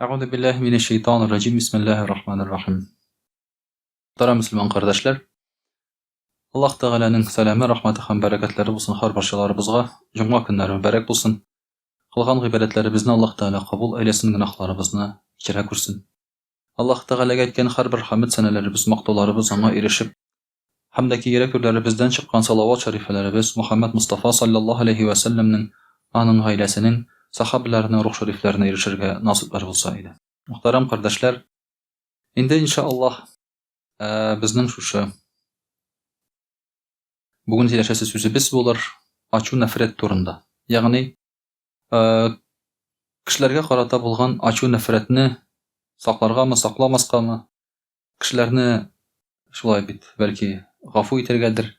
Euzu billahi mineşşeytanirracim. Bismillahirrahmanirrahim. Muhterem Müslüman kardeşler, Allah Teala'nın selamı, rahmeti hem bereketleri bulsun har barchalarımızga. Cuma günleri mübarek bulsun. Kılgan ibadetlerimizni Allah Teala kabul eylesin, günahlarımızı kechire ko'rsin. Allah Teala'ga aytgan har bir hamd sanalarimiz, maqtovlarimiz ona erişip, hamdaki gerek türlerimizden çıkan salavat şeriflerimiz Muhammed Mustafa sallallahu aleyhi ve sellem'nin anın ailesinin sahabelerinin ruh şeriflerine erişirge nasipler bulsa idi. Muhterem kardeşler, indi inşallah bizning şu bugun сөйләшәсе сүзебез булыр ачу нәфрәт турында. Ягъни кешеләргә карата булган ачу нәфрәтне сакларгамы, сакламаскамы, кешеләрне шулай бит бәлки гафу итәргәдер.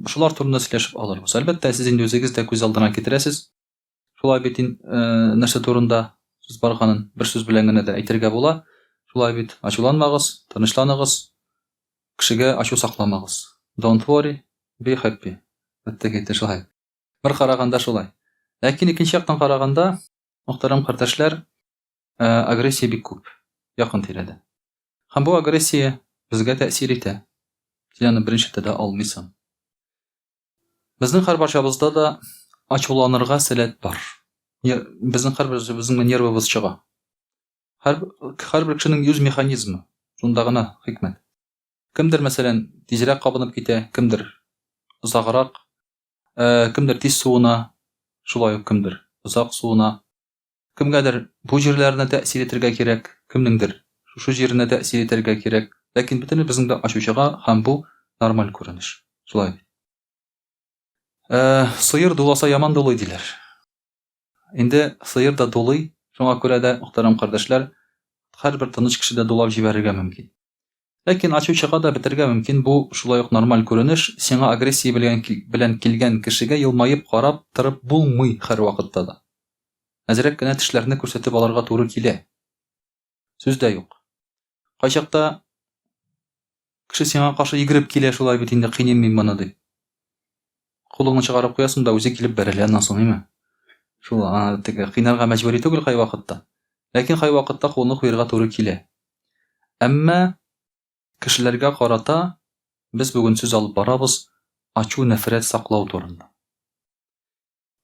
Шулар турында сөйләшеп алырбыз. Әлбәттә, сез инде үзегез дә күз алдына китерәсез. Шулай бит нәрсә турында сүз барганын бер сүз белән генә дә әйтергә була. Шулай бит, ачуланмагыз, тынычланыгыз, кешегә ачу сакламагыз. Don't worry, be happy. Әттәгәйтә шулай. Бер караганда шулай. Ләкин икенче яктан караганда, мөхтәрәм кардәшләр, агрессия бик күп якын тирәдә. Һәм бу агрессия безгә тәэсир итә. Син аны беренче тәдә алмыйсың. Безнең һәр барчабызда да ачуланырга сәләт бар. Безнең һәрберебезнең нервыбыз чыга. Һәрбер кешенең үз механизмы. Шунда гына хикмәт. Кемдер мәсәлән тизрәк кабынып китә, кемдер озаграк, кемдер тиз суына, шулай ук кемдер озак суына. Кемгәдер бу җирләренә тәэсир итәргә кирәк, кемнеңдер шушы җиренә тәэсир итәргә кирәк. Ләкин бөтенебезнең дә ачучыга һәм бу нормаль күренеш. Шулай. Сыер дуласа яман дулый диләр. Инде сыер да дулый, шуңа күрә дә, мөхтәрәм кардәшләр, һәрбер тыныч кеше дә дулап җибәрергә мөмкин. Ләкин ачучыга да бетергә мөмкин, бу шулай ук нормаль күренеш. Сиңа агрессия белән килгән кешегә елмаеп карап торып булмый һәр вакытта да. Әзрәк кенә тешләрне күрсәтеп алырга туры килә. Сүз дә юк. Кайчакта кеше сиңа каршы йөгереп килә, шулай бит инде кыйныйм мин моны ди. Кулыңны чыгарып куясың да үзе килеп бәрелә, аннан соң ниме? Шул теге кыйнарга мәҗбүри түгел кай вакытта. Ләкин кай вакытта кулны куярга туры килә. Әмма кешеләргә карата без бүген сүз алып барабыз ачу нәфрәт саклау турында.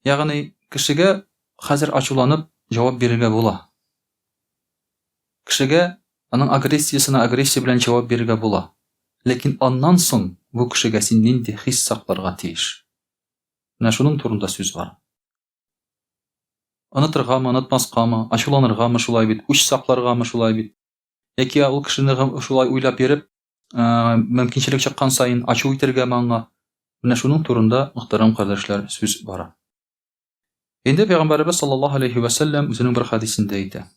Ягъни кешегә хәзер ачуланып җавап бирергә була. Кешегә аның агрессиясына агрессия белән җавап бирергә була. Ләкин аннан соң бу кешегә син нинди хис сакларга тиеш? Менә шуның турында сүз бар. Онытыргамы, онытмаскамы, ачуланыргамы шулай бит, үч сакларгамы шулай бит. Яки ул кешене шулай уйлап йөреп, мөмкинчелек чыккан сайын ачу итәргәме аңа? Менә шуның турында, мөхтәрәм кардәшләр, сүз бара. Инде Пәйгамбәрбез саллаллаһу алейхи ва саллям үзенең бер хадисендә әйтә: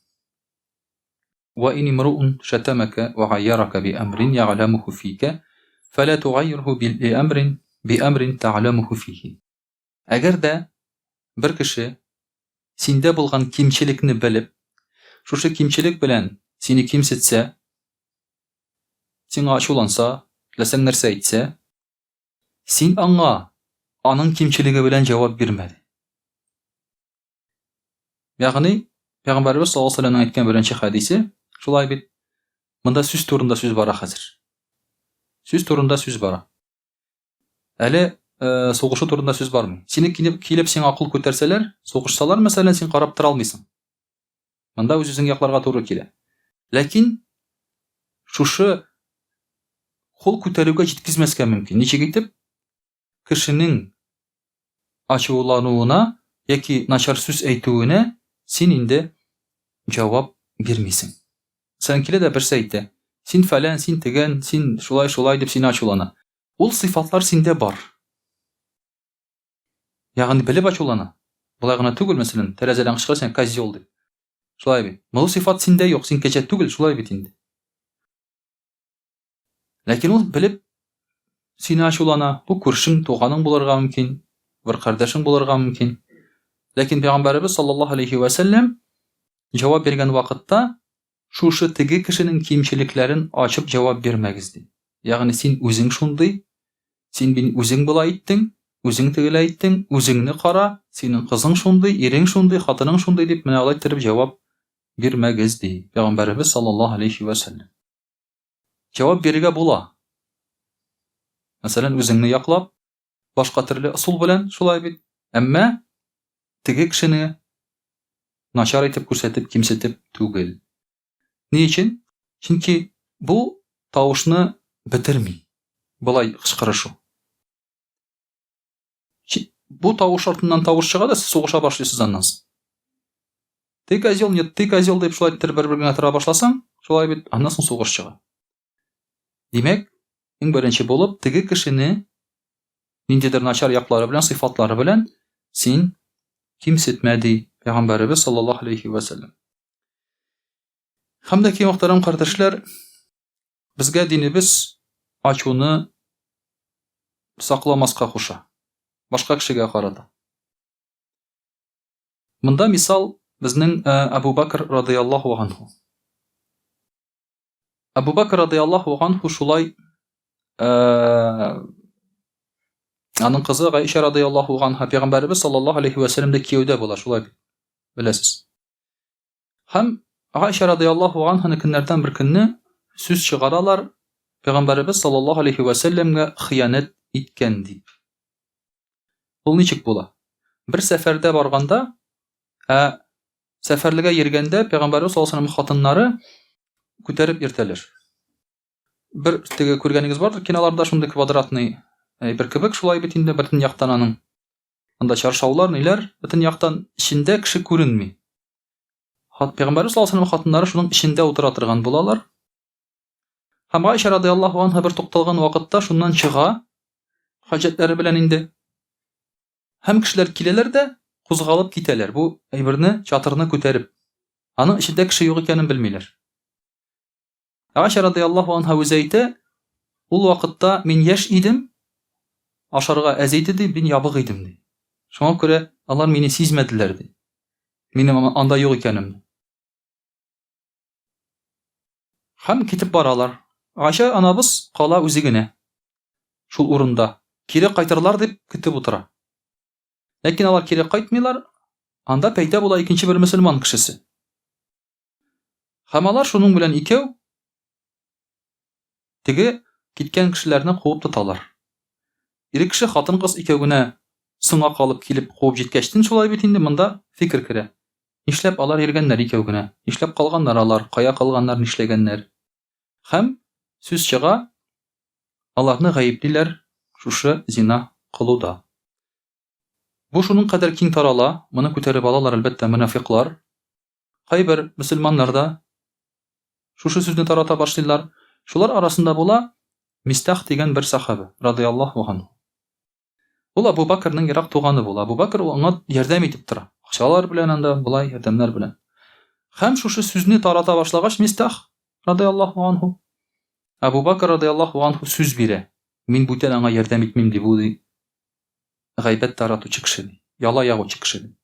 "Ва ин имру'ун шатамака ва гайярака би амрин я'ламуhu фика, фала тугаййирhu би амрин ta'lamuhu фихи." Әгәр дә бер кеше синдә булган кимчелекне белеп, шушы кимчелек белән сине кимсетсә, сиңа ачуланса, ләсәң нәрсә әйтсә, син аңа аның кимчелеге белән җавап бирмәде. Ягъни Пәйгамбәрбез саллаллаһу алейһи ва сәлләмнең әйткән беренче хадисе шулай бит. Монда сүз турында сүз бара хәзер. Сүз турында сүз бара. Әле сугышу турында сүз бармый. Сине килеп сиңа акыл күтәрсәләр, сугышсалар, мәсәлән, син карап тора алмыйсың. Монда үзең якларга туры килә. Ләкин шушы кул күтәрүгә җиткезмәскә мөмкин. Ничек итеп? Кешенең ачулануына яки начар сүз әйтүенә син инде җавап бирмисең. Сән килә дә берсе әйтә: "Син фәлән, син тегән, син шулай дип сине ачулана." Ул сыйфатлар синдә бар. Ягъни белеп ачулана. Булай гына түгел, мәсәлән, тәрәзәдән кычкырсаң козел дип. Шулай бит. Бу сыйфат синдә юк, син кәҗә түгел, шулай бит инде. Ләкин ул белеп сине ачулана. Бу күршең, туганың булырга мөмкин, бер кардәшең булырга мөмкин. Ләкин Пәйгамбәрбез саллаллаһу алейхи ва сәллям җавап биргән вакытта шушы теге кешенең кимчелекләрен ачып җавап бирмәгез ди. Ягъни син үзең шундый, син үзең булай иттең, үзең тегелә әйттең, үзеңне кара, синең кызың шундый, ирең шундый, хатының шундый дип менә алай торып җавап бирмәгез ди Пәйгамбәрбез саллаллаһу алейхи ва саллям. Җавап бирергә була. Мәсәлән, үзеңне яклап, башка төрле ысул белән шулай бит. Әмма теге кешене начар итеп күрсәтеп, кимсетеп түгел. Ни өчен? Чөнки бу тавышны бетерми. Булай кычкырышу. Бу тавыш артыннан тавыш чыга да сез сугыша башлыйсыз аннан соң. Ты козел, нет, ты козел дип шулай итеп бер-бергә тора башласаң, шулай бит аннан соң сугыш чыга. Димәк, иң беренче булып теге кешене ниндидер начар яклары белән, сыйфатлары белән син кимсетмә ди Пәйгамбәрбез саллаллаһу алейхи ва саллям. Һәм дә ки мөхтәрәм кардәшләр, безгә динебез ачуны сакламаска куша. Башка кешегә карата. Монда мисал безнең Абу Бакр радиллаһу анһу. Абу Бакр радиллаһу анһу шулай аның кызы Гайша радиллаһу анһа Пәйгамбәрбез саллаллаһу алейхи ва саллямда кияүдә була, шулай беләсез. Һәм Гайша радиллаһу анһаны көннәрдән бер көнне сүз чыгаралар Пәйгамбәрбез саллаллаһу алейхи ва саллямга хыянат иткән дип. Ул ничек була? Бер сәфәрдә барганда, сәфәрлегә йөргәндә Пәйгамбәрбез саллаллаһу алейхи ва саллям хатыннары күтәреп йөртәләр. Бер теге күргәнегез бардыр, киноларда шундый квадратный бер кебек шулай бит инде бөтен яктан аның. Анда чаршаулар, ниләр, бөтен яктан эчендә кеше күренми. Пәйгамбәрбез саллаллаһу алейхи ва саллям хатыннары шуның эчендә утыра торган булалар. Һәм Айша радиллаһу анһа бер тукталган вакытта шуннан чыга, хаҗәтләре белән инде. Һәм кешеләр киләләр дә кузгалып китәләр. Бу әйберне, чатырны күтәреп. Аның эчендә кеше юк икәнен белмиләр. Айша радиллаһу анһа үзе әйтә, ул вакытта мин яшь идем, ашарга әз иде ди, мин ябык идем ди. Шуңа күрә алар мине сизмәделәр ди. Минем анда юк икәнем. Һәм китеп баралар. Айша анабыз кала үзе генә. Шул урында кире кайтырлар дип көтеп утыра. Ләкин алар кире кайтмыйлар. Анда пәйда була икенче бер мөселман кешесе. Һәм алар шуның белән икәү теге киткән кешеләрне куып тоталар. Ире кеше хатын кыз икәү генә соңга калып килеп куып җиткәчтен шулай бит инде монда фикер керә. Нишләп алар йөргәннәр икәү генә? Нишләп калганнар алар? Кая калганнар, нишләгәннәр? Һәм сүз чыга, аларны гаеплиләр шушы зина кылуда. Бу шуның кадәр киң тарала, моны күтәреп алалар әлбәттә мунафиклар. Кайбер мөселманнар да шушы сүзне тарата башлыйлар. Шулар арасында була Мистах дигән бер сахаба радиллаһу анһу. Ул Абу Бакрның ерак туганы була. Абу Бакр аңа ярдәм итеп тора. Акчалар белән анда булай ярдәмнәр белән. Һәм шушы сүзне тарата башлагач Мистах радиллаһу анһу Абу Бакр радиллаһу анһу сүз бирә. Мин бүтән аңа ярдәм итмим дип бу гайбәт таратучы кеше, яла ягучы кеше.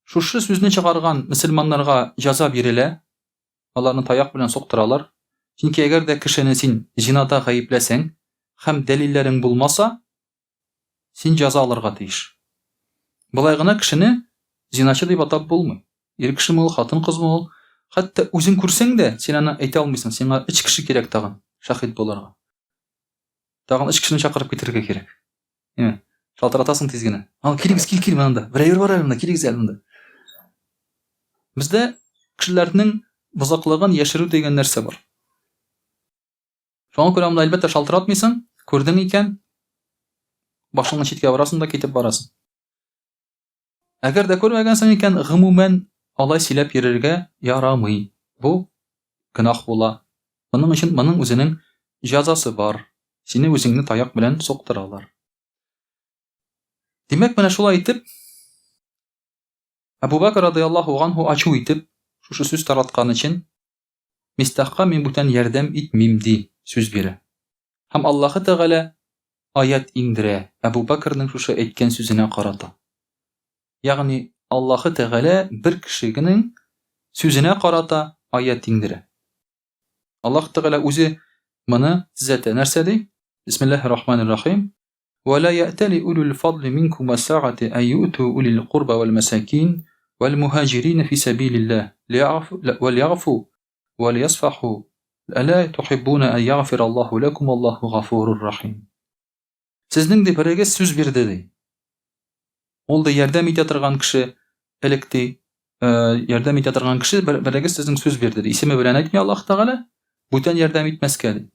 Шушы сүзне чыгарган мөселманнарга җәза бирелә. Аларны таяк белән соктыралар. Чөнки әгәр дә кешене син зинада гаепләсәң һәм дәлилләрең булмаса, син җәза алырга тиеш. Булай гына кешене зиначы дип атап булмый. Ир кешеме ул, хатын кызмы ул? Хәтта үзең күрсәң дә син аны әйтә алмыйсың. Сиңа үч кеше кирәк тагын, шаһид булырга. Тагын үч кешене чакырып китерергә кирәк. Шалтыратасың тиз генә. Килегез, кил монда. Берәйбер бар әле монда, килегез әле монда. Бездә кешеләрнең бузаклыгын яшерү дигән нәрсә бар. Шуңа күрә монда әлбәттә шалтыратмыйсың, күрдең икән, башыңны читкә барасың да китеп барасың. Әгәр дә күрмәгәнсең икән, гомумән алай сөйләп йөрергә ярамый. Бу гынах була. Моның өчен моның үзенең җәзасы бар. Сине үзеңне таяк белән соктыралар. Димәк, менә шулай итеп, Абу Бакр радиллаһу анһу ачу итеп, шушы сүз тараткан өчен Мистахка мин бүтән ярдәм итмим ди сүз бирә. Һәм Аллаһы Тәгалә аят иңдерә Абу Бакрның шушы әйткән сүзенә карата. Ягъни Аллаһы Тәгалә бер кешенең сүзенә карата аят иңдерә. Аллаһ Тәгалә үзе моны төзәтә. Нәрсә ди? Бисмиллаһир-рахманир-рахим. ولا يأتل أولو الفضل منكم والسعة أن يؤتوا أولي القربى والمساكين والمهاجرين في سبيل الله وليعفوا وليصفحوا ألا تحبون أن يغفر الله لكم والله غفور رحيم. Сезнең ди берегез сүз бирде ди. Ул да ярдәм итә торган кеше, элек ди, ярдәм итә торган кеше берегез сезнең сүз бирде ди. Исеме белән әйтми Аллаһ Тәгалә, бүтән ярдәм итмәскә ди.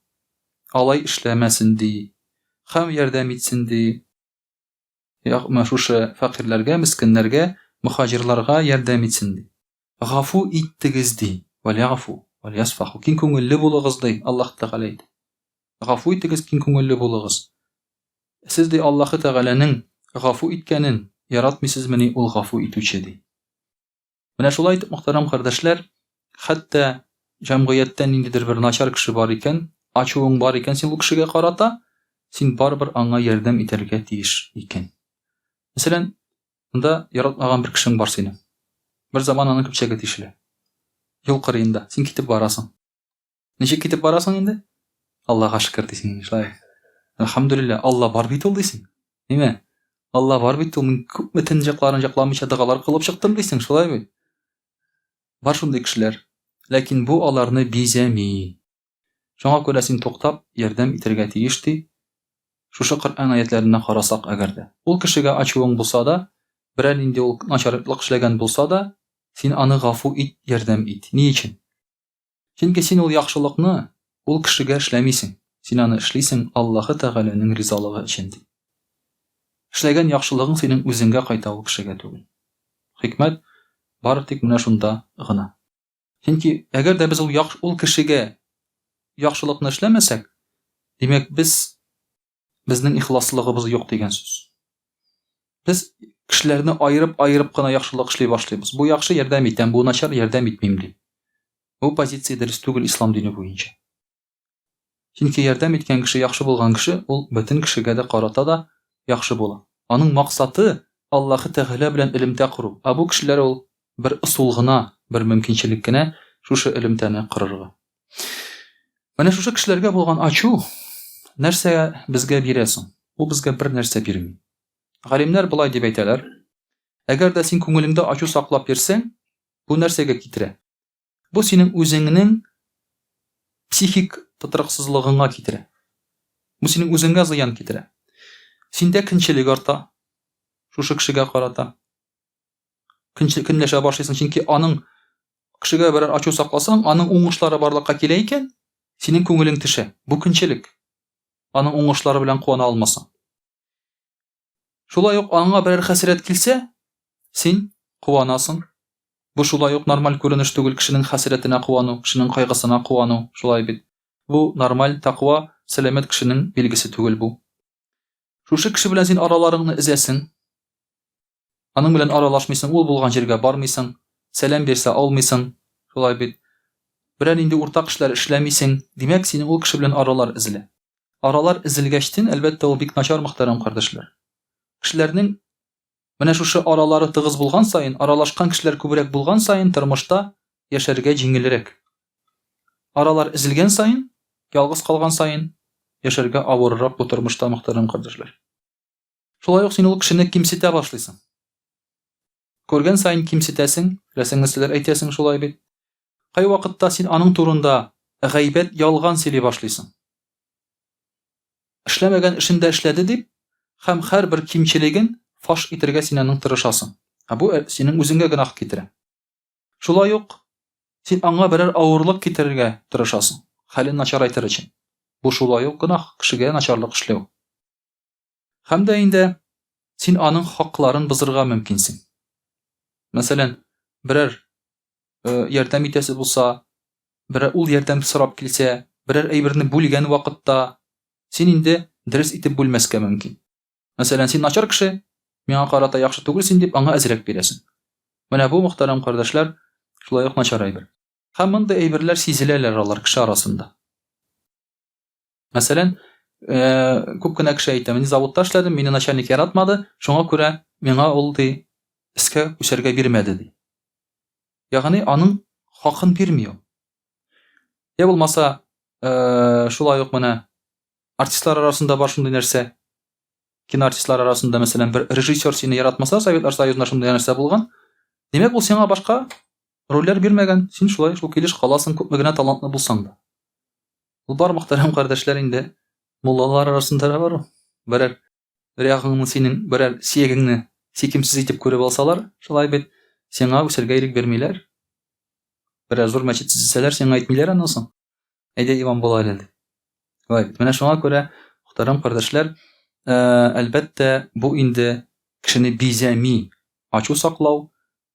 Алай эшләмәсен ди. Һәм ярдәм итсен ди. Ягъма шушы фәкыйрьләргә, мискиннәргә, мухаҗирларга ярдәм итсен ди. Гафу иттегез ди. Вальяфу вальясфаху. Киң күңелле булыгыз ди Аллаһ Тәгалә әйтә. Гафу итегез, киң күңелле булыгыз. Сез ди Аллаһ Тәгаләнең гафу иткәнен яратмыйсызмыни, ул гафу итүче ди. Менә шулай итеп, мөхтәрәм кардәшләр, хәтта җәмгыятьтә ниндидер бер начар кеше бар икән, ачуың бар икән син ул кешегә карата, син барыбер аңа ярдәм итәргә тиеш икән. Мәсәлән, монда яратмаган бер кешең бар синең. Бер заман аның көпчәге тишелә. Юл кырыенда син китеп барасың. Ничек китеп барасың инде? Аллаһка шөкер дисең, шулай. Әлхәмдүлилләһ, Алла бар бит ул дисең. Ниме? Алла бар бит ул, мин күпме төн җакларын җакламыйча дугалар кылып чыктым дисең, шулай бит. Бар шундый кешеләр. Ләкин бу аларны бизәми. Шуңа күрә син туктап ярдәм итәргә тиеш ди. Шушы Коръән аятләренә карасак әгәр дә. Ул кешегә ачуың булса да, берәр нинди ул начарлык эшләгән булса да, син аны гафу ит, ярдәм ит. Ни өчен? Чөнки син ул яхшылыкны ул кешегә эшләмисең. Син аны эшлисең Аллаһ Тәгаләнең ризалыгы өчен ди. Эшләгән яхшылыгың синең үзеңгә кайта, ул кешегә түгел. Хикмәт бары тик менә шунда гына. Чөнки әгәр дә без ул кешегә яхшылыкны эшләмәсәк, димәк безнең ихласлыгыбыз юк дигән сүз. Без кешеләрне айырып кына яхшылык эшли башлыйбыз. Бу яхшы ярдәм итәм, бу начар ярдәм итмим ди. Бу позиция дөрес түгел ислам дине буенча. Чөнки ярдәм иткән кеше, яхшы булган кеше, ул бөтен кешегә дә карата да яхшы була. Аның максаты Аллаһ Тәгалә белән элемтә куру. Бу кешеләр ул бер ысул гына, бер мөмкинчелек кенә шушы элемтәне кырырга. Менә шушы кешеләргә булган ачу нәрсә безгә бирәсең? Ул безгә бер нәрсә бирми. Галимнәр булай дип әйтәләр: әгәр дә син күңелеңдә ачу саклап йөрсәң, бу нәрсәгә китерә. Бу синең үзеңнең психик тотрыксызлыгыңа китерә. Бу синең үзеңгә зыян китерә. Синдә кинчелек арта. Шушы кешегә карата. Көнләшә башлыйсың, чөнки аның кешегә берәр ачу сакласаң, аның уңышлары барлыкка килә икән, синең күңелең төшә. Бу кинчелек. Аның уңышлары белән куана алмасаң. Шулай ук аңа берәр хәсрәт килсә, син куанасың. Бу шулай ук нормаль күренеш түгел, кешенең хәсрәтенә куану, кешенең кайгысына куану, шулай бит. Бу нормаль тақва, сәламәт кешенең билгесе түгел бу. Шушы кеше белән син араларыңны эзәсең. Аның белән аралашмыйсың, ул булган җиргә бармыйсың, сәлам бирсә алмыйсың, шулай бит. Берәр инде уртак эшләр эшләмисең, димәк синең ул кеше белән аралар эзлә. Аралар эзелгәчтен, әлбәттә, ул бик начар, мөхтәрәм кардәшләр. Кешеләрнең менә шушы аралары тыгыз булган сайын, аралашкан кешеләр күбрәк булган сайын, тормышта яшәргә җиңелрәк. Аралар эзелгән сайын, ялгыз калган сайын, яшәргә авыррак бу тормышта, мөхтәрәм кардәшләр. Шулай ук син ул кешене кимсетә башлыйсың. Күргән сайын кимсетәсең, рәсең нәрсәләр әйтәсең, шулай бит. Кай вакытта син аның турында гайбәт, ялган сөйли башлыйсың. Эшләмәгән эшендә эшләде дип, һәм һәрбер кимчелеген фаш итәргә син аның тырышасың. Бу синең үзеңгә гынах китерә. Шулай ук син аңа берәр авырлык китерергә тырышасың, хәлен начар өчен. Бу шулай ук гынах, кешегә начарлык эшләү. Һәм дә инде син аның хакларын бозырга мөмкинсең. Мәсәлән, берәр ярдәм итәсе булса, берәр ул ярдәм сорап килсә, берәр әйберне бүлгән вакытта син инде дөрес итеп бүлмәскә мөмкин. Мәсәлән, син начар кеше, миңа карата яхшы түгел син дип аңа әзрәк бирәсең. Менә бу, мөхтәрәм кардәшләр, шулай ук начар әйбер. Һәм мондай әйберләр сизеләләр алар кеше арасында. Мәсәлән, күп кенә кеше әйтә: "Мин заводта эшләдем, мине начальник яратмады, шуңа күрә миңа ул ди искә үсәргә бирмәде" ди. Ягъни аның хакын бирми ул. Я булмаса, шулай ук менә артистлар арасында бар шундый нәрсә. Киноартистлар арасында, мәсәлән, бер режиссер сине яратмаса, Советлар Союзында шундый нәрсә булган. Демәк, ул сиңа башка рольләр бирмәгән. Син шулай шул килеш каласың, күпме генә талантлы булсаң да. Ул бар, мөхтәрәм кардәшләр, инде муллалар арасында да бар. Берәр ягыңны синең, берәр сөягеңне сикемсез итеп күреп алсалар, шулай бит, сиңа үсәргә ирек бирмиләр. Берәр зур мәчет төзесәләр, сиңа әйтмиләр аннан соң. Әйдә, имам була әле. Шулай бит. Менә шуңа күрә, мөхтәрәм кардәшләр, әлбәттә, бу инде кешене бизәми, ачу саклау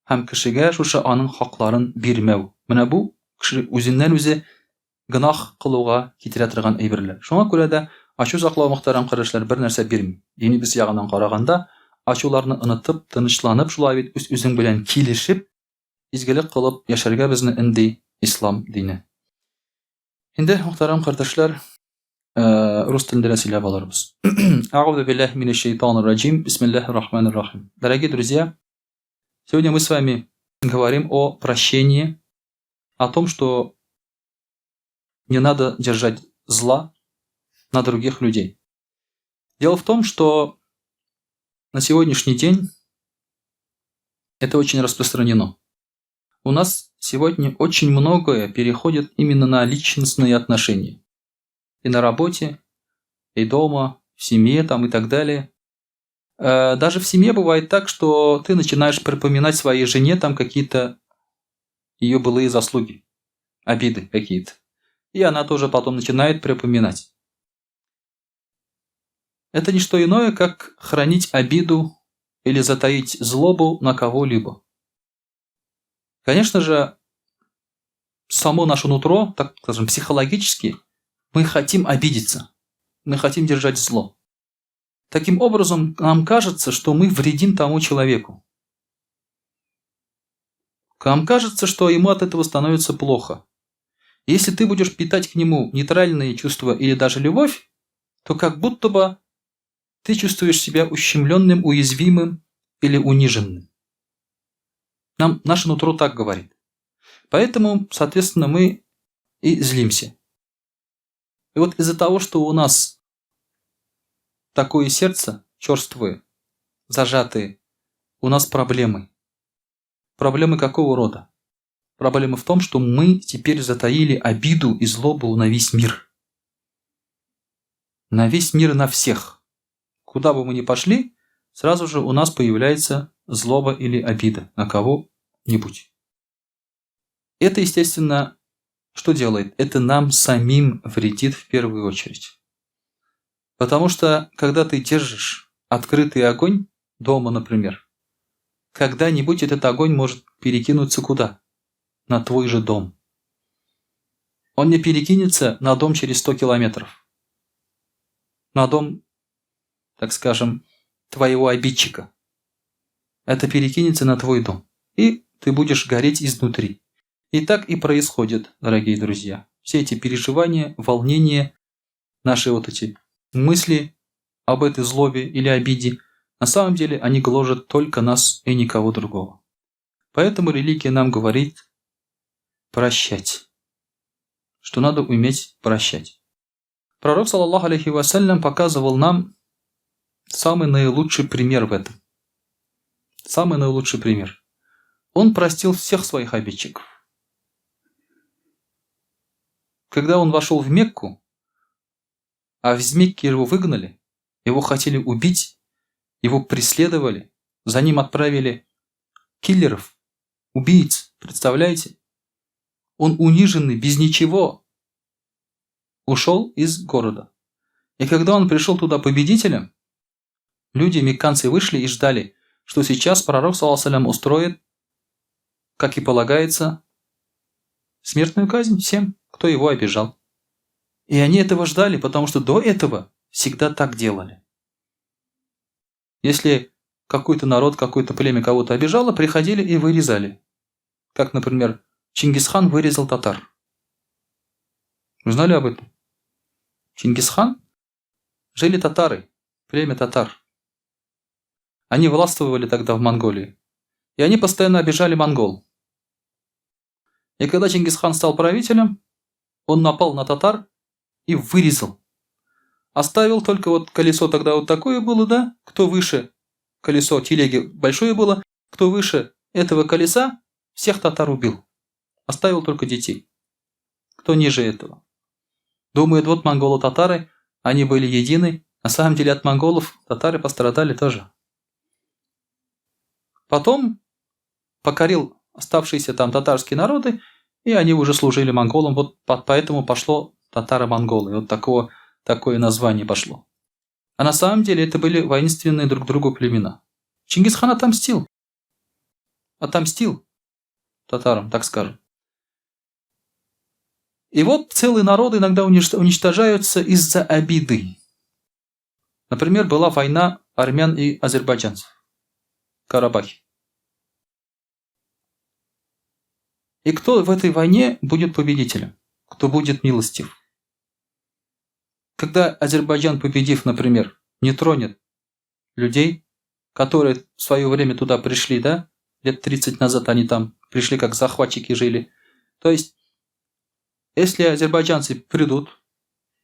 һәм кешегә шушы аның хакларын бирмәү. Менә бу кеше үзеннән үзе гынах кылуга китерә торган әйберләр. Шуңа күрә дә ачу саклау, мөхтәрәм кардәшләр, бер нәрсә бирми. Динибез ягыннан караганда, ачуларны онытып, тынычланып, шулай бит үз-үзең белән килешеп, изгелек кылып яшәргә безне инде ислам дине. Инде, мөхтәрәм кардәшләр, рус телендә дә сөйләп алырбыз. А'удhu billahi минаш шайтанир раджим. Бисмиллахир рахманир рахим. Дорогие друзья, сегодня мы с вами говорим о прощении, о том, что не надо держать зла на других людей. Дело в том, что на сегодняшний день это очень распространено. У нас сегодня очень многое переходит именно на личностные отношения. И на работе, и дома, в семье там и так далее. Даже в семье бывает так, что ты начинаешь припоминать своей жене там какие-то ее былые заслуги, обиды какие-то. И она тоже потом начинает припоминать. Это не что иное, как хранить обиду или затаить злобу на кого-либо. Конечно же, само наше нутро, так скажем, психологически, мы хотим обидеться, мы хотим держать зло. Таким образом, нам кажется, что мы вредим тому человеку. Нам кажется, что ему от этого становится плохо. Если ты будешь питать к нему нейтральные чувства или даже любовь, то как будто бы ты чувствуешь себя ущемленным, уязвимым или униженным. Наше нутро так говорит. Поэтому, соответственно, мы и злимся. И вот из-за того, что у нас такое сердце черствое, зажатые, у нас проблемы. Проблемы какого рода? Проблема в том, что мы теперь затаили обиду и злобу на весь мир. На весь мир, на всех. Куда бы мы ни пошли, сразу же у нас появляется злоба или обида на кого-нибудь. Это, естественно, что делает? Это нам самим вредит в первую очередь. Потому что, когда ты держишь открытый огонь дома, например, когда-нибудь этот огонь может перекинуться куда? На твой же дом. Он не перекинется на дом через 100 километров. На дом, так скажем, твоего обидчика. Это перекинется на твой дом. И ты будешь гореть изнутри. И так и происходит, дорогие друзья. Все эти переживания, волнения, наши вот эти мысли об этой злобе или обиде, на самом деле они гложат только нас и никого другого. Поэтому религия нам говорит прощать. Что надо уметь прощать. Пророк, саллаллаху алейхи вассалям, показывал нам самый наилучший пример в этом. Самый наилучший пример. Он простил всех своих обидчиков. Когда он вошел в Мекку, а из Мекки его выгнали, его хотели убить, его преследовали, за ним отправили киллеров, убийц, представляете? Он униженный, без ничего, ушел из города. И когда он пришел туда победителем, люди, мекканцы, вышли и ждали, что сейчас пророк, саллаллаху алейхи ва саллям, устроит, как и полагается, смертную казнь всем, кто его обижал. И они этого ждали, потому что до этого всегда так делали. Если какой-то народ, какое-то племя кого-то обижало, приходили и вырезали. Как, например, Чингисхан вырезал татар. Вы знали об этом? Чингисхан? Жили татары, племя татар. Они властвовали тогда в Монголии. И они постоянно обижали монгол. И когда Чингисхан стал правителем, он напал на татар и вырезал. Оставил только вот колесо тогда вот такое было, да? Кто выше, колесо телеги большое было, кто выше этого колеса всех татар убил. Оставил только детей. Кто ниже этого? Думают, вот монголо-татары, они были едины. На самом деле от монголов татары пострадали тоже. Потом покорил оставшиеся там татарские народы, и они уже служили монголам. Вот поэтому пошло татаро-монголы. Вот такое название пошло. А на самом деле это были воинственные друг другу племена. Чингисхан отомстил. Отомстил татарам, так скажем. И вот целые народы иногда уничтожаются из-за обиды. Например, была война армян и азербайджанцев в Карабахе. И кто в этой войне будет победителем? Кто будет милостив? Когда Азербайджан, победив, например, не тронет людей, которые в свое время туда пришли, да? Лет 30 назад они там пришли, как захватчики жили. То есть, если азербайджанцы придут,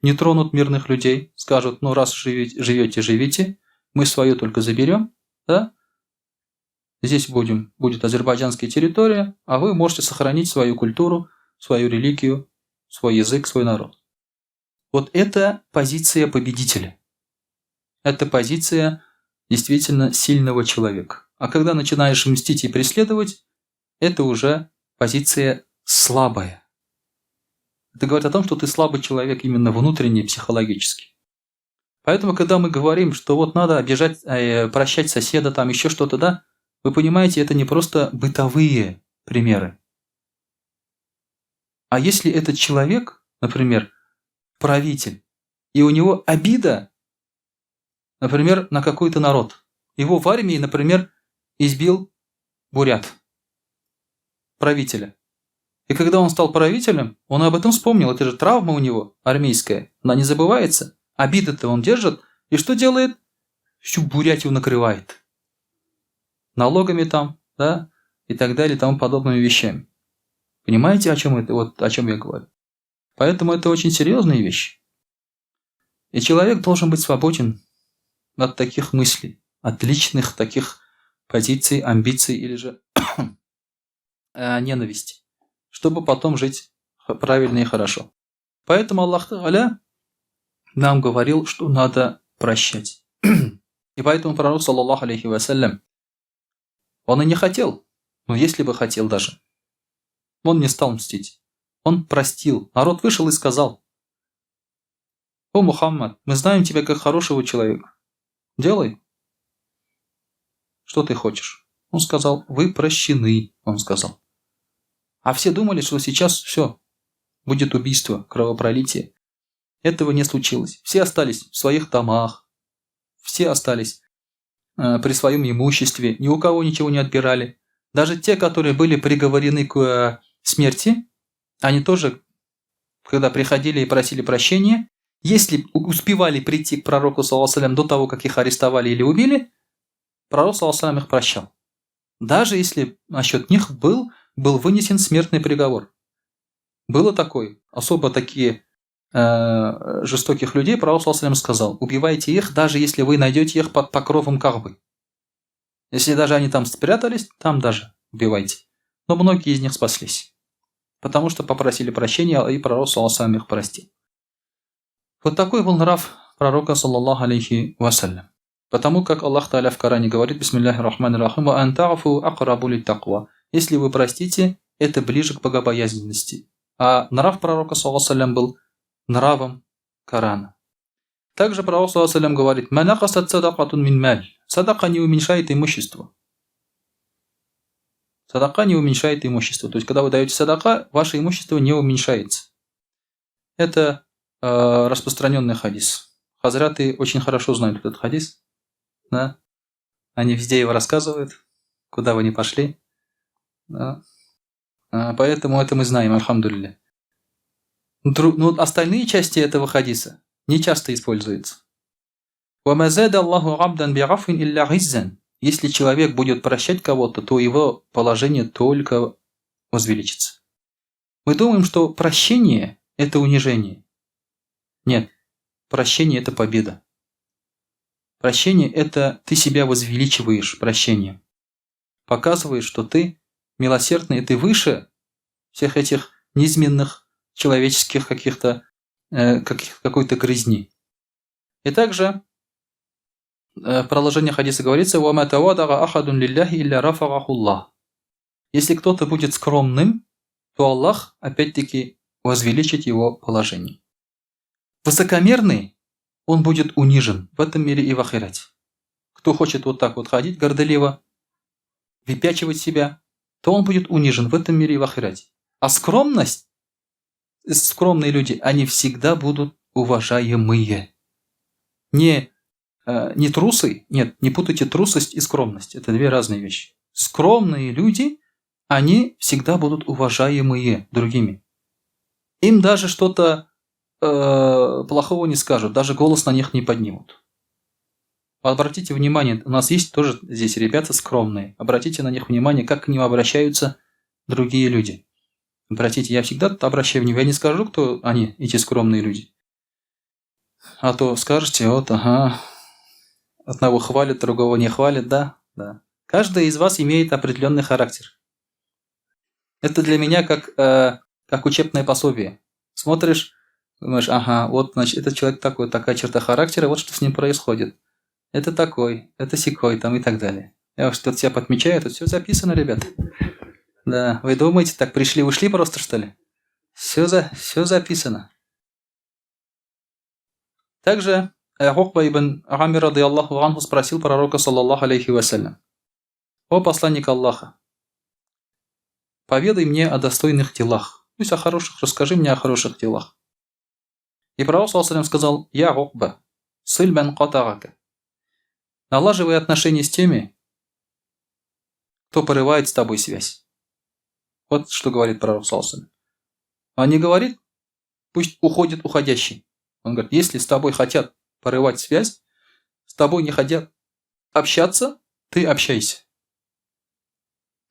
не тронут мирных людей, скажут, ну раз живете, живите, мы свое только заберем, да? Здесь будет азербайджанская территория, а вы можете сохранить свою культуру, свою религию, свой язык, свой народ. Вот это позиция победителя. Это позиция действительно сильного человека. А когда начинаешь мстить и преследовать, это уже позиция слабая. Это говорит о том, что ты слабый человек именно внутренне, психологически. Поэтому, когда мы говорим, что вот надо прощать соседа, там еще что-то, да, вы понимаете, это не просто бытовые примеры. А если этот человек, например, правитель, и у него обида, например, на какой-то народ. Его в армии, например, избил бурят, правителя. И когда он стал правителем, он об этом вспомнил. Это же травма у него армейская. Она не забывается. Обиды-то он держит. И что делает? Всю Бурятию накрывает. Налогами там, да, и так далее, и тому подобными вещами. Понимаете, о чем это? Вот о чем я говорю. Поэтому это очень серьезные вещи. И человек должен быть свободен от таких мыслей, от личных таких позиций, амбиций или же ненависти, чтобы потом жить правильно и хорошо. Поэтому Аллах Та'аля нам говорил, что надо прощать. И поэтому пророк, саллаллаху алейхи вассалям, он и не хотел, но если бы хотел даже, он не стал мстить. Он простил. Народ вышел и сказал: «О, Мухаммад, мы знаем тебя как хорошего человека. Делай, что ты хочешь». Он сказал: «Вы прощены», он сказал. А все думали, что сейчас все, будет убийство, кровопролитие. Этого не случилось. Все остались в своих домах, все остались при своем имуществе, ни у кого ничего не отбирали. Даже те, которые были приговорены к смерти, они тоже, когда приходили и просили прощения, если успевали прийти к пророку, саллаллаху алейхи ва саллям, до того, как их арестовали или убили, пророк, саллаллаху алейхи ва саллям, их прощал. Даже если насчет них был вынесен смертный приговор. Было такое. Особо такие жестоких людей пророк, саллаллаху алейхи ва саллям, сказал: убивайте их, даже если вы найдете их под покровом Каабы. Если даже они там спрятались, там даже убивайте. Но многие из них спаслись. Потому что попросили прощения, и пророк, саллаллаху алейхи ва саллям, их простил. Вот такой был нрав пророка, саллаллаху алейхи вассалям. Потому как Аллах Та'аля в Коране говорит: бисмиллахи рахмани рахим, ва анта'фу акрабу литтаква. Если вы простите, это ближе к богобоязненности. А нрав пророка, саллаллаху алейхи вассалям, был нравом Корана. Также пророк, саллаллаху алейхи вассалям, говорит: ма накасат садакатун мин маль. Садака не уменьшает имущество. Садака не уменьшает имущество. То есть, когда вы даете садака, ваше имущество не уменьшается. Это распространенный хадис. Хазраты очень хорошо знают этот хадис. Да? Они везде его рассказывают, куда вы ни пошли. Да? Поэтому это мы знаем, альхамдулилля. Но остальные части этого хадиса не часто используются. Если человек будет прощать кого-то, то его положение только возвеличится. Мы думаем, что прощение – это унижение. Нет, прощение – это победа. Прощение – это ты себя возвеличиваешь прощением. показывает, что ты милосердный, и ты выше всех этих низменных человеческих каких-то какой-то грязни. И также в продолжении хадиса говорится: «Вама тавадага ахадун лилляхи илля рафагаху Аллах». Если кто-то будет скромным, то Аллах опять-таки возвеличит его положение. Высокомерный, он будет унижен в этом мире и в ахирате. Кто хочет вот так вот ходить горделиво, выпячивать себя, то он будет унижен в этом мире и в ахирате. А скромность, скромные люди, они всегда будут уважаемые. Не трусы, нет, не путайте трусость и скромность. Это две разные вещи. Скромные люди, они всегда будут уважаемые другими. Им даже что-то плохого не скажут, даже голос на них не поднимут. Обратите внимание, у нас есть тоже здесь ребята скромные. Обратите на них внимание, как к ним обращаются другие люди. Обратите, я всегда обращаю внимание, я не скажу, кто они, эти скромные люди. А то скажете, вот, ага, одного хвалят, другого не хвалят, да. Каждый из вас имеет определенный характер. Это для меня как учебное пособие. Смотришь, думаешь, ага, вот, значит, этот человек такой, такая черта характера, вот что с ним происходит. Это такой, это сякой, там и так далее. Я вот что-то себя подмечаю, тут все записано, ребята. Да, вы думаете, так пришли-ушли просто, что ли? Все записано. Также Ухба ибн Амир радийаллаху анху спросил пророка, саллаллаху алейхи вассалям: «О посланник Аллаха, поведай мне о достойных делах, то есть о хороших, расскажи мне о хороших делах». И пророк, саллаллаху алейхи вассалям, сказал: «Я Ухба, сыль ман катагака». Налаживай отношения с теми, кто порывает с тобой связь. Вот что говорит пророк, саллаллаху алейхи вассалям. Он не говорит, пусть уходит уходящий. Он говорит, если с тобой хотят порывать связь, с тобой не хотят общаться, ты общайся.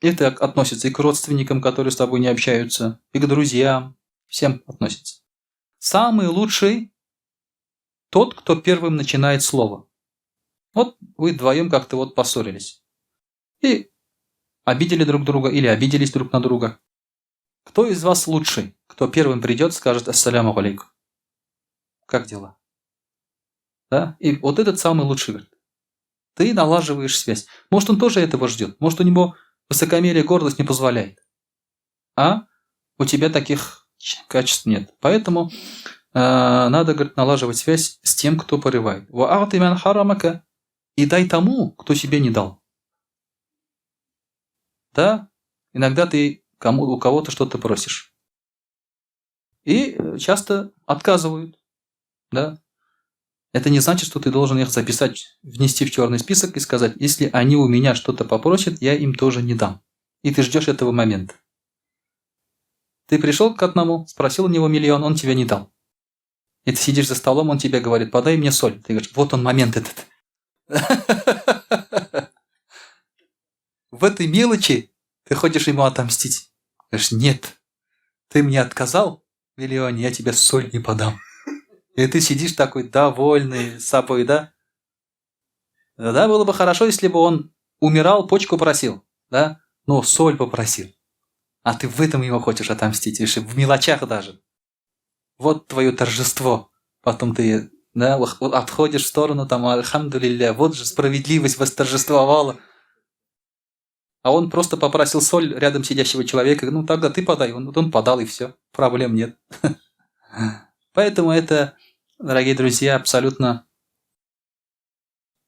Это относится и к родственникам, которые с тобой не общаются, и к друзьям, всем относится. Самый лучший тот, кто первым начинает слово. Вот вы вдвоем как-то вот поссорились. И обидели друг друга или обиделись друг на друга. Кто из вас лучший? Кто первым придет, скажет ассаляму алейкум. Как дела? Да? И вот этот самый лучший говорит. Ты налаживаешь связь. Может, он тоже этого ждет. Может, у него высокомерие, гордость не позволяет. А у тебя таких качеств нет. Поэтому надо, говорит, налаживать связь с тем, кто порывает. Ва ман харамака. И дай тому, кто себе не дал. Да? Иногда ты у кого-то что-то просишь. И часто отказывают. Да? Это не значит, что ты должен их записать, внести в черный список и сказать, если они у меня что-то попросят, я им тоже не дам. И ты ждешь этого момента. Ты пришел к одному, спросил у него миллион, он тебе не дал. И ты сидишь за столом, он тебе говорит, подай мне соль. Ты говоришь, вот он момент этот. В этой мелочи ты хочешь ему отомстить. Говоришь, нет, ты мне отказал в миллионе, я тебе соль не подам. И ты сидишь такой довольный, сапой, да? Да, было бы хорошо, если бы он умирал, почку просил, да? Но соль попросил. А ты в этом его хочешь отомстить, видишь, в мелочах даже. Вот твое торжество. Потом ты, да, отходишь в сторону, там, альхамдулилля, вот же справедливость восторжествовала. А он просто попросил соль рядом сидящего человека, ну тогда ты подай, он подал и все, проблем нет. Поэтому это, дорогие друзья, абсолютно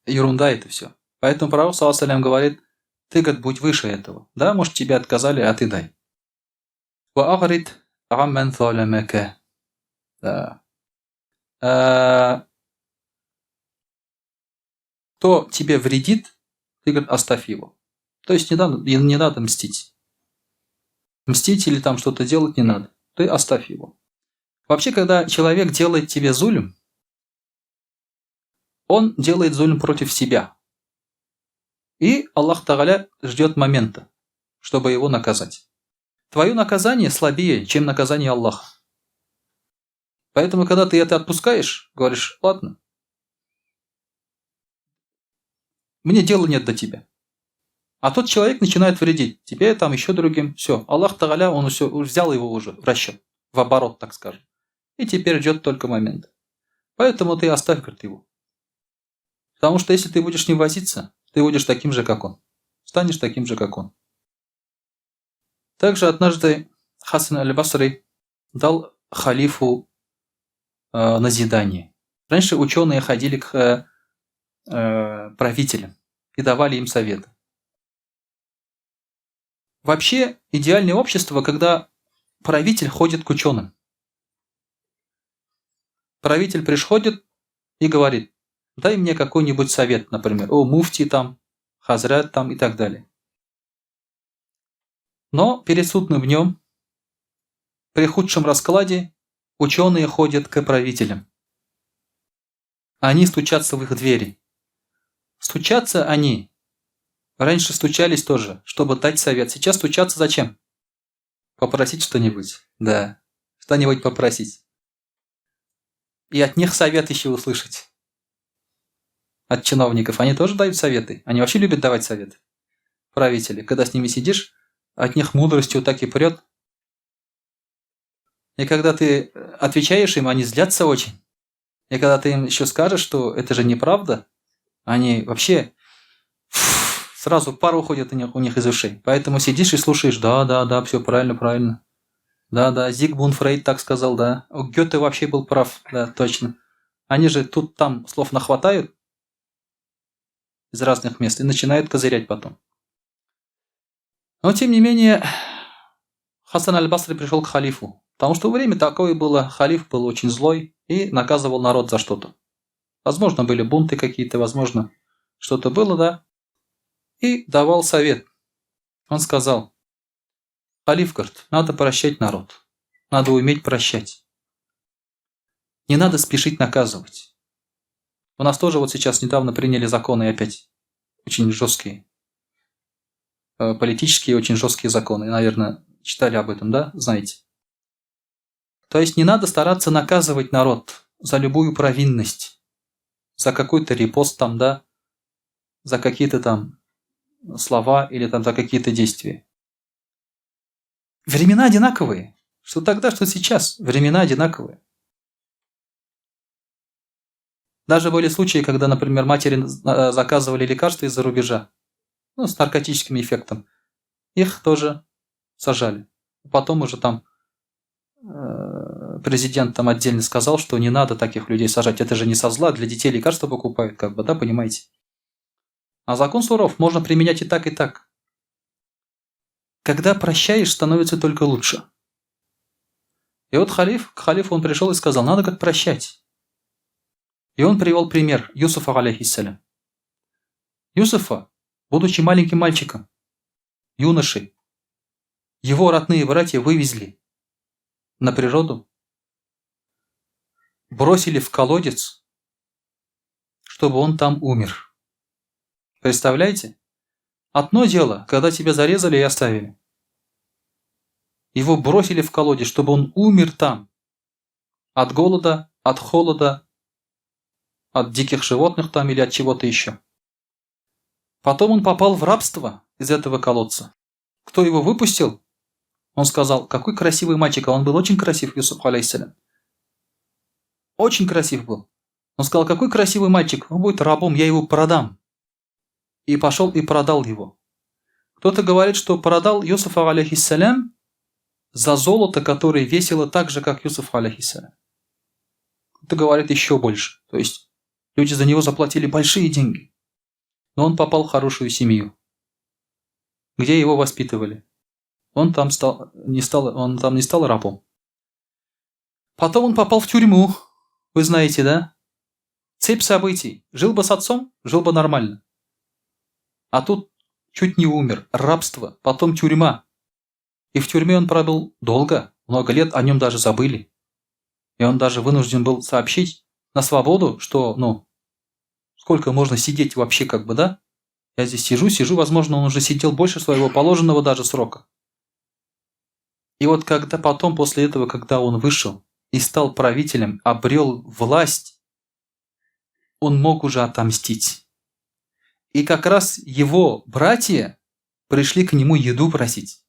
ерунда это все. Поэтому пророк, саллаллаху алейхи ва саллям, говорит, ты, говорит, будь выше этого. Да, может, тебе отказали, а ты дай. Ва агрид амман заламака. Да. Кто тебе вредит, ты, говорит, оставь его. То есть не надо мстить. Мстить или там что-то делать не надо. Ты оставь его. Вообще, когда человек делает тебе зулюм, он делает зулюм против себя. И Аллах Тааля ждет момента, чтобы его наказать. Твое наказание слабее, чем наказание Аллаха. Поэтому, когда ты это отпускаешь, говоришь, ладно, мне дела нет до тебя. А тот человек начинает вредить тебе, там еще другим. Все, Аллах Тааля, он все, взял его уже в расчет, в оборот, так скажем. И теперь ждет только момент. Поэтому ты оставь, говорит, его. Потому что если ты будешь не возиться, ты будешь таким же, как он. Станешь таким же, как он. Также однажды Хасан аль-Басри дал халифу назидание. Раньше ученые ходили к правителям и давали им советы. Вообще, идеальное общество, когда правитель ходит к ученым. Правитель приходит и говорит: дай мне какой-нибудь совет, например, о муфти там, хазрат там и так далее. Но перед судным днем, при худшем раскладе, ученые ходят к правителям. Они стучатся в их двери. Стучатся они. Раньше стучались тоже, чтобы дать совет. Сейчас стучатся зачем? Попросить что-нибудь. Да, что-нибудь попросить. И от них совет еще услышать. От чиновников. Они тоже дают советы. Они вообще любят давать советы. Правители. Когда с ними сидишь, от них мудростью так и прет. И когда ты отвечаешь им, они злятся очень. И когда ты им еще скажешь, что это же неправда, они вообще сразу пар уходит у них из ушей. Поэтому сидишь и слушаешь: да, все правильно. Да, Зигмунд Фрейд так сказал, да. Гёте вообще был прав, да, точно. Они же тут там слов нахватают из разных мест и начинают козырять потом. Но тем не менее, Хасан аль-Басри пришел к халифу, потому что время такое было, халиф был очень злой и наказывал народ за что-то. Возможно, были бунты какие-то, возможно, что-то было, да. И давал совет. Он сказал: халиф, говорит, надо прощать народ. Надо уметь прощать. Не надо спешить наказывать. У нас тоже вот сейчас недавно приняли законы опять очень жесткие. Политические очень жесткие законы. Наверное, читали об этом, да? Знаете. То есть не надо стараться наказывать народ за любую провинность. За какой-то репост там, да? За какие-то там слова или там за какие-то действия. Времена одинаковые. Что тогда, что сейчас. Времена одинаковые. Даже были случаи, когда, например, матери заказывали лекарства из-за рубежа. Ну, с наркотическим эффектом. Их тоже сажали. Потом уже там президент там отдельно сказал, что не надо таких людей сажать. Это же не со зла, для детей лекарства покупают, как бы, да, понимаете? А закон суров можно применять и так, и так. Когда прощаешь, становится только лучше. И вот к халифу он пришел и сказал: надо как прощать. И он привел пример Юсуфа, алейхиссалям. Юсуфа, будучи маленьким мальчиком, юношей, его родные братья вывезли на природу, бросили в колодец, чтобы он там умер. Представляете? Одно дело, когда тебя зарезали и оставили. Его бросили в колодец, чтобы он умер там. От голода, от холода, от диких животных там или от чего-то еще. Потом он попал в рабство из этого колодца. Кто его выпустил? Он сказал: какой красивый мальчик. А он был очень красив, Юсуф, алейхиссалям. Очень красив был. Он сказал: какой красивый мальчик. Он будет рабом, я его продам. И пошел и продал его. Кто-то говорит, что продал Юсуфа, алейхиссалям, за золото, которое весило так же, как Юсуф, алейхиссалям. Кто-то говорит еще больше. То есть люди за него заплатили большие деньги. Но он попал в хорошую семью, где его воспитывали. Он там не стал рабом. Потом он попал в тюрьму. Вы знаете, да? Цепь событий. Жил бы с отцом, жил бы нормально. А тут чуть не умер. Рабство, потом тюрьма. И в тюрьме он пробыл долго, много лет, о нем даже забыли. И он даже вынужден был сообщить на свободу, что, сколько можно сидеть вообще, как бы, да? Я здесь сижу, возможно, он уже сидел больше своего положенного даже срока. И вот когда потом, после этого, когда он вышел и стал правителем, обрел власть, он мог уже отомстить. И как раз его братья пришли к нему еду просить.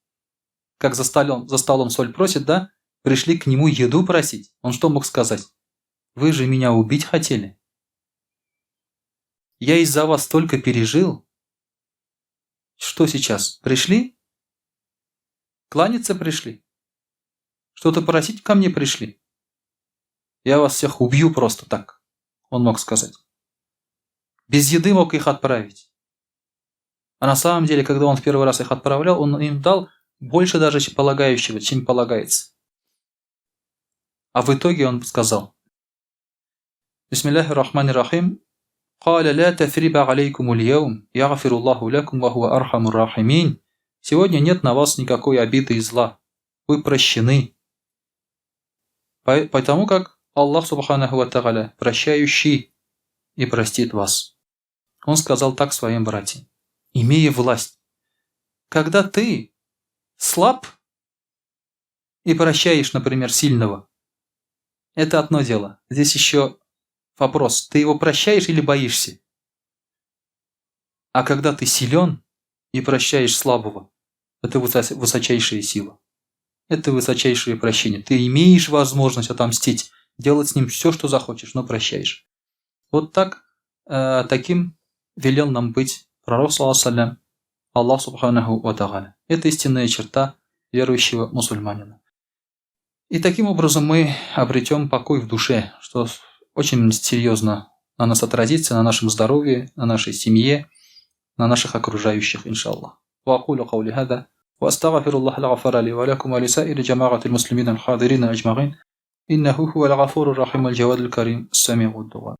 Как за столом соль просит, да? Пришли к нему еду просить. Он что мог сказать? Вы же меня убить хотели. Я из-за вас столько пережил. Что сейчас? Пришли? Кланяться пришли? Что-то просить ко мне пришли? Я вас всех убью просто так. Он мог сказать. Без еды мог их отправить. А на самом деле, когда он в первый раз их отправлял, он им дал больше даже полагающего, чем полагается. А в итоге он сказал: Бисмиллахи рахмани рахим. قال لا تثريب عليكم اليوم يغفر الله لكم وهو أرحم الراحمين. Сегодня нет на вас никакой обиды и зла. Вы прощены. Потому как Аллах Субханаху ва Тааля прощающий и простит вас. Он сказал так своим братьям, имея власть. Когда ты слаб и прощаешь, например, сильного, это одно дело. Здесь еще вопрос, ты его прощаешь или боишься? А когда ты силен и прощаешь слабого, это высочайшая сила. Это высочайшее прощение. Ты имеешь возможность отомстить, делать с ним все, что захочешь, но прощаешь. Вот так, таким велел нам быть пророк, саллаллаху Аллах Субханаху ва Тааля. Это истинная черта верующего мусульманина. И таким образом мы обретем покой в душе, что очень серьезно на нас отразится, на нашем здоровье, на нашей семье, на наших окружающих, иншаллах. وأقول قولي هذا وأستغفر الله الغفار لي ولكم ولسائر جماعة المسلمين الحاضرين أجمعين إنه هو الغفور الرحيم الجواد الكريم السميع الدعاء.